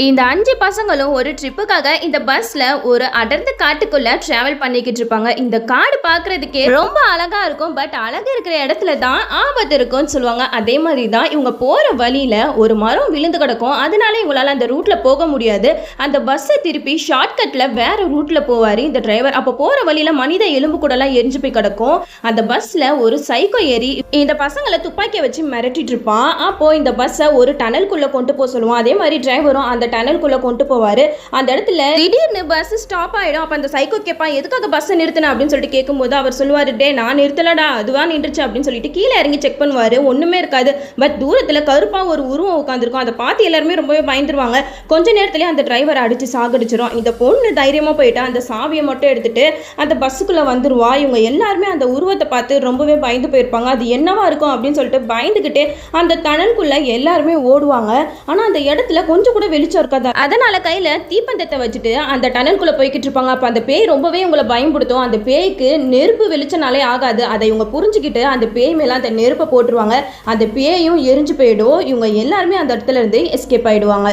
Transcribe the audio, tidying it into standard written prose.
இந்த 5 பசங்களும் ஒரு ட்ரிப்புக்காக இந்த பஸ்ல ஒரு அடர்ந்த காட்டுக்குள்ள டிராவல் பண்ணிக்கிட்டு இருப்பாங்க. இந்த காடு பார்க்கறதுக்கே ரொம்ப அழகா இருக்கும். பட் அழகா இருக்கிற இடத்துல தான் ஆபத்து இருக்கும்னு சொல்லுவாங்க. அதே மாதிரி தான் இவங்க போற வழியில ஒரு மரம் விழுந்து கிடக்கும். அதனால இவங்களால அந்த ரூட்ல போக முடியாது. அந்த பஸ்ஸை திருப்பி ஷார்ட்கட்ல வேற ரூட்ல போவாரு இந்த டிரைவர். அப்போ போற வழியில மனித எலும்பு கூடலாம் எரிஞ்சு போய் கிடக்கும். அந்த பஸ்ல ஒரு சைக்கோ ஏறி இந்த பசங்களை துப்பாக்கியை வச்சு மிரட்டிட்டு இருப்பான். அப்போ இந்த பஸ்ஸை ஒரு டனலுக்குள்ள கொண்டு போக சொல்லுவான். அதே மாதிரி டிரைவரும் அந்த டனலுக்குள்ள கொண்டு போவாரு. அந்த இடத்துல திடீர்னு பஸ் ஸ்டாப் ஆயிடும். அப்ப அந்த சைக்கோ கேட்பான், எதுக்காக பஸ் நிறுத்தின அப்படின்னு சொல்லிட்டு கேட்கும்போது அவர் சொல்லுவாரு, டே நான் நிறுத்தலடா, அதுவா நின்றுச்சு அப்படின்னு சொல்லிட்டு கீழே இறங்கி செக் பண்ணுவாரு. ஒண்ணுமே இருக்காது. பட் தூரத்துல கருப்பா ஒரு உருவம் உட்காந்துருக்கும். அதை பார்த்து எல்லாருமே ரொம்பவே பயந்துருவாங்க. கொஞ்ச நேரத்திலேயே அந்த டிரைவரை அடிச்சு சாகடிச்சிடும். இந்த பொண்ணு தைரியமா போயிட்டா அந்த சாவியை மட்டும் எடுத்துட்டு அந்த பஸ்ஸுக்குள்ள வந்துருவா. இவங்க எல்லாருமே அந்த உருவத்தை பார்த்து ரொம்பவே பயந்து போயிருப்பாங்க. அது என்னவா இருக்கும் அப்படின்னு சொல்லிட்டு பயந்துகிட்டே அந்த டனலுக்குள்ள எல்லாருமே ஓடுவாங்க. ஆனா அந்த இடத்துல கொஞ்சம் கூட வெளிச்சம் இருக்காது. அதனால கையில தீப்பந்தத்தை வச்சுட்டு அந்த டனலுக்குள்ள போய்கிட்டு இருப்பாங்க. அப்ப அந்த பேய் ரொம்பவே உங்களை பயன்படுத்தும். அந்த பேய்க்கு நெருப்பு வெளிச்சனாலே ஆகாது. அதை இவங்க புரிஞ்சுக்கிட்டு அந்த பேய் மேல அந்த நெருப்பை போட்டுருவாங்க. அந்த பேயும் எரிஞ்சு போயிடும். இவங்க எல்லாருமே அந்த இடத்துல இருந்து எஸ்கேப் ஆயிடுவாங்க.